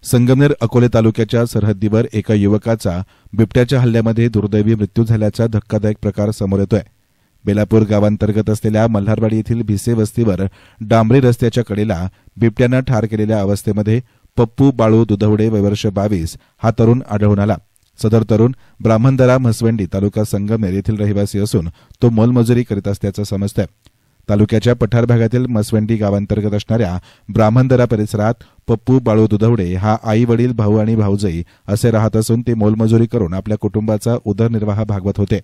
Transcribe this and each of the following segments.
संगमनेर अकोले तालुक्याच्या सरहद्दीवर एका युवकाचा बिबट्याच्या हल्ल्यामध्ये दुर्दैवी मृत्यू झाल्याचा धक्कादायक प्रकार समोर येतोय। बेलापूर गावांतर्गत असलेल्या मल्हारवाडी येथील भिसे वस्तीवर डांबरी रस्त्याच्या कडेला बिबट्यानं ठार केलेल्या अवस्थेमध्ये पप्पू बाळू दुधवडे वय वर्ष 22 हा तरुण आढळून आला। सदर तरुण ब्राह्मणदरा म्हसवंडी तालुका संगमनेर येथील रहिवासी असून तो मोलमजुरी करीत असल्याचं समजतंय। तालुक्याच्या पठार भागातील म्हसवंडी गावांतर्गत असणाऱ्या ब्राह्मणदरा परिसरात पप्पू बाळू दुधवडे हा आई वडील भाऊ आणि भाऊजाई असे राहत असून ते मोलमजुरी करून आपल्या कुटुंबाचा उदरनिर्वाह भागवत होते।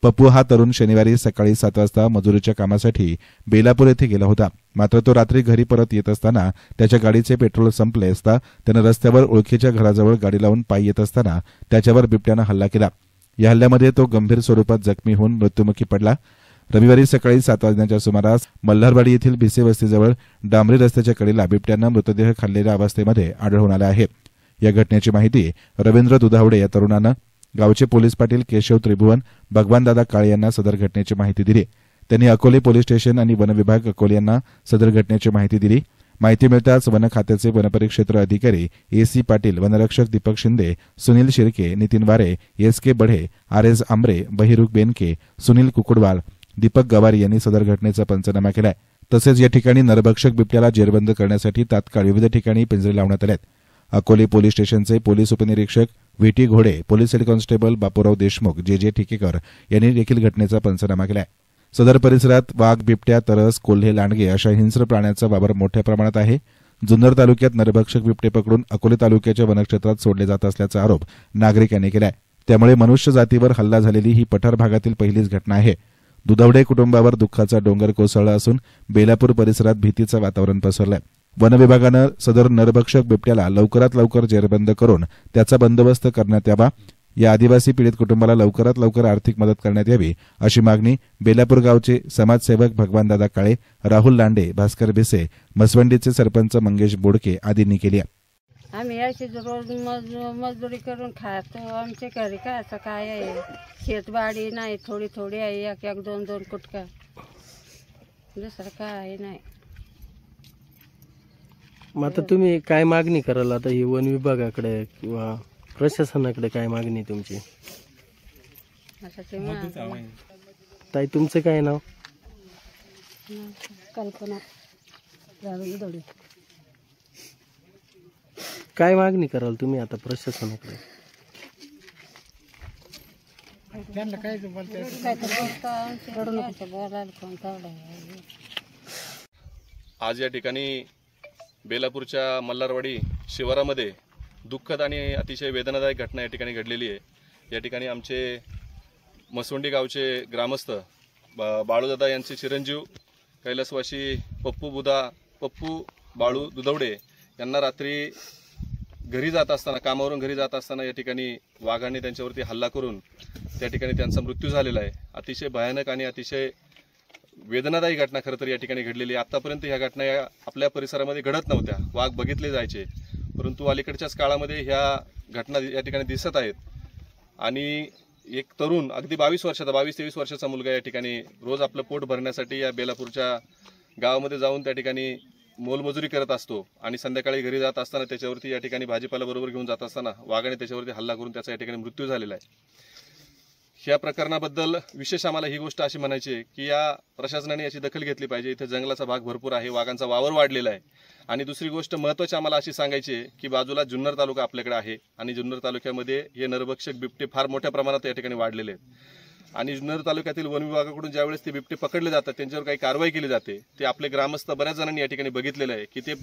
पप्पू हा तरुण शनिवारी सकाळी 7 वाजता मजुरीच्या कामासाठी बेलापूर येथे गेला होता। मात्र तो रात्री घरी परत येत असताना त्याच्या गाडीचे पेट्रोल संपले असता त्यानं रस्त्यावर ओळखीच्या घराजवळ गाडी लावून पायी येत असताना त्याच्यावर बिबट्यानं हल्ला केला। या हल्ल्यामध्ये तो गंभीर स्वरूपात जखमी होऊन मृत्युमुखी पडला। रविवारी सकाळी 7 वाजण्याच्या सुमारास मल्हारवाडी येथील भिसे वस्तीजवळ डांबरी रस्त्याच्या कडेला बिबट्यानं मृतदेह खाल्लेल्या अवस्थेमध्ये आढळून आला आहे। या घटनेची माहिती रवींद्र दुधावडे या तरुणानं गावचे पोलीस पाटील केशव त्रिभुवन भगवानदादा काळे यांना सदर घटनेची माहिती दिली। त्यांनी अकोले पोलीस स्टेशन आणि वन विभाग अकोले यांना सदर घटनेची माहिती दिली। माहिती मिळताच वन खात्याचे वनपरिक्षेत्र अधिकारी एसी पाटील, वनरक्षक दीपक शिंदे, सुनील शिर्के, नितीन वारे, एसके बढे, आरएस आंबरे, बहिरुख बेनके, सुनील कुकुडवाल, दीपक गवारी यांनी सदर घटनेचा पंचनामा केलाय। तसेच या ठिकाणी नरभक्षक बिबट्याला जेरबंद करण्यासाठी तात्काळ विविध ठिकाणी पिंजरे लावण्यात आलेत। अकोले पोलीस स्टेशनचे पोलीस उपनिरीक्षक व्हीटी घोडे, police head constable Bapurao Deshmukh, जे ठिकेकर यांनी देखील घटनेचा पंचनामा केलाय। सदर परिसरात वाघ, बिबट्या, तरस, कोल्हे, लांडगे अशा हिंस्र प्राण्यांचा वावर मोठ्या प्रमाणात आहे। जुन्नर तालुक्यात नरभक्षक बिबटे पकडून अकोले तालुक्याच्या वनक्षेत्रात सोडले जात असल्याचा आरोप नागरिकांनी केलाय। त्यामुळे मनुष्य जातीवर हल्ला झालेली ही पठार भागातील पहिलीच घटना आहे। दुधवडे कुटुंबावर दुःखाचा डोंगर कोसळला असून बेलापूर परिसरात भीतीचं वातावरण पसरलंय। वन विभागानं सदर नरभक्षक बिबट्याला लवकरात लवकर जेरबंद करून त्याचा बंदोबस्त करण्यात यावा। या आदिवासी पीडित कुटुंबाला लवकरात लवकर आर्थिक मदत करण्यात यावी अशी मागणी बेलापूर गावचे समाजसेवक भगवानदादा काळे, राहुल लांडे, भास्कर भिसे, म्हसवंडीचे सरपंच मंगेश बोडके आदींनी केली आहे। आम्ही अशी रोज मजुरी करून खातो। आमच्या घरी कायचं काय आहे, शेतबाडी नाही, थोडी थोडी आहे, एक एक दोन दोन कुटका, दुसरं काय नाही। मग आता तुम्ही काय मागणी कराल आता ही वन विभागाकडे किंवा प्रशासनाकडे काय मागणी तुमची? ताई तुमचं काय नाव? कल्पना दुधवडे। काय मागणी कराल तुम्ही आता प्रशासनाकडे? आज या ठिकाणी बेलापूरच्या मल्हारवाडी शिवारामध्ये दुःखद आणि अतिशय वेदनादायक घटना या ठिकाणी घडलेली आहे। या ठिकाणी आमचे म्हसवंडी गावचे ग्रामस्थ बाळूदादा यांचे चिरंजीव कैलासवासी पप्पू बाळू दुधवडे यांना रात्री घरी जात असताना, कामावरून घरी जात असताना या ठिकाणी वाघाने त्यांच्यावरती हल्ला करून त्या ठिकाणी त्यांचा मृत्यू झालेला आहे। अतिशय भयानक आणि अतिशय वेदनादायी घटना खरं तर या ठिकाणी घडलेली आहे। आतापर्यंत ह्या घटना आपल्या परिसरामध्ये घडत नव्हत्या, वाघ बघितले जायचे, परंतु अलीकडच्याच काळामध्ये ह्या घटना या ठिकाणी दिसत आहेत। आणि एक तरुण अगदी 22-23 वर्षाचा मुलगा या ठिकाणी रोज आपलं पोट भरण्यासाठी या बेलापूरच्या गावामध्ये जाऊन त्या ठिकाणी मोलमजुरी करत असतो आणि संध्याकाळी घरी जात असताना त्याच्यावरती या ठिकाणी भाजीपाला बरोबर घेऊन जात असताना वाघाने त्याच्यावरती हल्ला करून त्याचा या ठिकाणी मृत्यू झालेला आहे। या प्रकरणाबद्दल विशेष आम्हाला ही गोष्ट अशी म्हणायची आहे की या प्रशासनाने याची दखल घेतली पाहिजे। इथे जंगलाचा भाग भरपूर आहे, वाघांचा वावर वाढलेला आहे। आणि दुसरी गोष्ट महत्त्वाची आम्हाला अशी सांगायची आहे की बाजूला जुन्नर तालुका आपल्याकडे आहे आणि जुन्नर तालुक्यामध्ये हे नरभक्षक बिबटे फार मोठ्या प्रमाणात या ठिकाणी वाढलेले आहेत। आणि जुन्नर तालुक्यातील वन विभागाकडून ज्यावेळेस ते बिबटे पकडले जातात त्यांच्यावर काही कारवाई केली जाते, ते आपले ग्रामस्थ बऱ्याच जणांनी या ठिकाणी बघितलेलं आहे की ते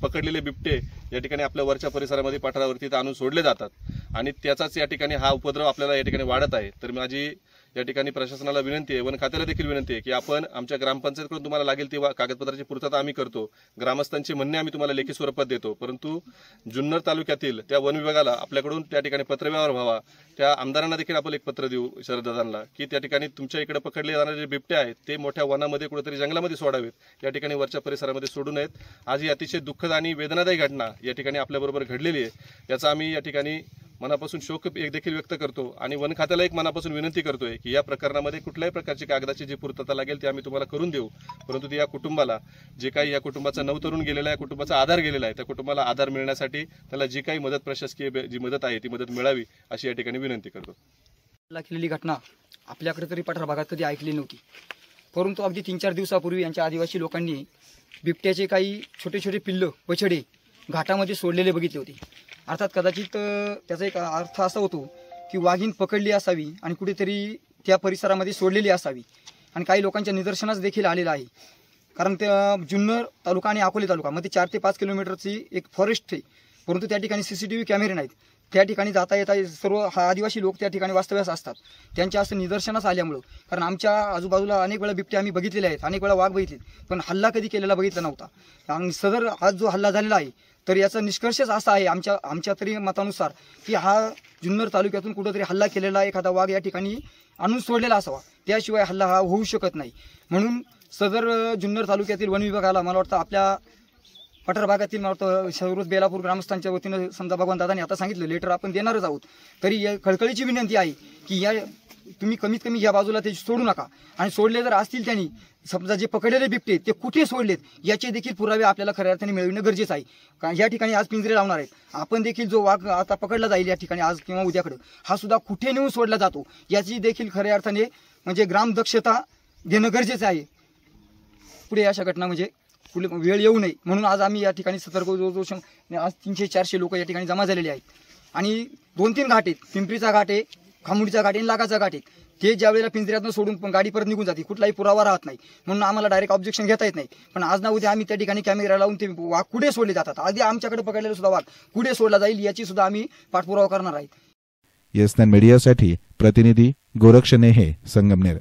पकडलेले बिबटे या ठिकाणी आपल्या वरच्या परिसरामध्ये पठारावरती आणून सोडले जातात आणि त्याचाच या ठिकाणी हा उपद्रव आपल्याला या ठिकाणी वाढत आहे। तर माझी या ठिकाणी प्रशासनाला विनंती आहे, वन खात्याला देखील विनंती आहे की आपण आमच्या ग्रामपंचायतकडून तुम्हाला लागेल ती कागदपत्राची पूर्तता आम्ही करतो, ग्रामस्थांची म्हणणे आम्ही तुम्हाला लेखी स्वरूपात देतो, परंतु जुन्नर तालुक्यातील त्या वन विभागाला आपल्याकडून त्या ठिकाणी पत्रव्यवहार व्हावा। त्या आमदारांना देखील आपण एक पत्र देऊ शरददादांना की त्या ठिकाणी तुमच्या इकडे पकडले जाणारे जे बिबटे आहेत ते मोठ्या वनामध्ये कुठेतरी जंगलामध्ये सोडावेत, या ठिकाणी वरच्या परिसरामध्ये सोडू नयेत। आज ही अतिशय दुःखद आणि वेदनादायी घटना या ठिकाणी आपल्याबरोबर घडलेली आहे, याचा आम्ही या ठिकाणी मनापासून शोक देखील व्यक्त करतो आणि वन खात्याला एक मनापासून विनंती करतोय की या प्रकरणामध्ये कुठल्याही प्रकारची कागदाची जी पूर्तता लागेल ती आम्ही तुम्हाला करून देऊ, परंतु ती या कुटुंबाला जे काही या कुटुंबाचा नवतरुण गेलेला आहे, कुटुंबाचा आधार गेलेला आहे, त्या कुटुंबाला आधार मिळण्यासाठी त्याला जी काही मदत प्रशासकीय जी मदत आहे ती मदत मिळावी अशी या ठिकाणी विनंती करतो. केलेली घटना आपल्याकडे तरी पठार भागात कधी ऐकली नव्हती, परंतु अगदी 3-4 दिवसापूर्वी यांच्या आदिवासी लोकांनी बिबट्याचे काही छोटे छोटे पिल्लं बछडे घाटामध्ये सोडलेले बघितले होते. अर्थात कदाचित त्याचा एक अर्थ असा होतो की वाघीण पकडली असावी आणि कुठेतरी त्या परिसरामध्ये सोडलेली असावी आणि काही लोकांच्या निदर्शनास देखील आलेलं आहे. कारण त्या जुन्नर तालुका आणि अकोले तालुका मध्ये 4 ते 5 किलोमीटरची एक फॉरेस्ट आहे, परंतु त्या ठिकाणी CCTV कॅमेरे नाहीत. त्या ठिकाणी जाता येता सर्व आदिवासी लोक त्या ठिकाणी वास्तव्यास असतात. त्यांच्या असं निदर्शनास आल्यामुळं, कारण आमच्या आजूबाजूला अनेक वेळा बिबटे आम्ही बघितलेले आहेत, अनेक वेळा वाघ बघितले, पण हल्ला कधी केलेला बघितला नव्हता. आणि सदर आज जो हल्ला झालेला आहे तर याचा निष्कर्षच असा आहे आमच्या तरी मतानुसार की हा जुन्नर तालुक्यातून कुठेतरी हल्ला केलेला एखादा वाघ या ठिकाणी आणून सोडलेला असावा, त्याशिवाय हल्ला हा होऊ शकत नाही. म्हणून सदर जुन्नर तालुक्यातील वन विभागाला मला वाटतं आपल्या पठार भागातील मला वाटतं सर्वच बेलापूर ग्रामस्थांच्या वतीनं समजा भगवान दादांनी आता सांगितलं लेटर आपण देणारच आहोत, तरी या कळकळीची विनंती आहे की या तुम्ही कमीत कमी या बाजूला ते सोडू नका आणि सोडले जर असतील त्यांनी समजा जे पकडलेले बिबटे ते कुठे सोडलेत याचे देखील पुरावे आपल्याला खऱ्या अर्थाने मिळविणं गरजेचं आहे. कारण या ठिकाणी आज पिंजरे लावणार आहेत, आपण देखील जो वाघ आता पकडला जाईल या ठिकाणी आज किंवा उद्याकडे हा सुद्धा कुठे नेऊन सोडला जातो याची देखील खऱ्या अर्थाने म्हणजे ग्राम दक्षता देणं गरजेचं आहे. पुढे अशा घटना म्हणजे पुढे वेळ येऊ नये म्हणून आज आम्ही या ठिकाणी सतर्क आज 300-400 लोक या ठिकाणी जमा झालेले आहेत आणि 2-3 घाट आहेत, पिंपरीचा घाट आहे, खामुडीचा घाट आहे आणि लागाचा घाट आहे. ते ज्या वेळेला पिंजऱ्यातून सोडून गाडी परत निघून जाते, कुठलाही पुरावा राहत नाही, म्हणून आम्हाला डायरेक्ट ऑब्जेक्शन घेता येत नाही. पण आज ना उद्या आम्ही त्या ठिकाणी कॅमेरा लावून ते वाघ कुठे सोडले जातात, आधी आमच्याकडे पकडलेला सुद्धा वाघ कुठे सोडला जाईल याची सुद्धा आम्ही पाठपुरावा करणार आहे. येस9 मीडियासाठी प्रतिनिधी गोरक्षणे हे संगमनेर.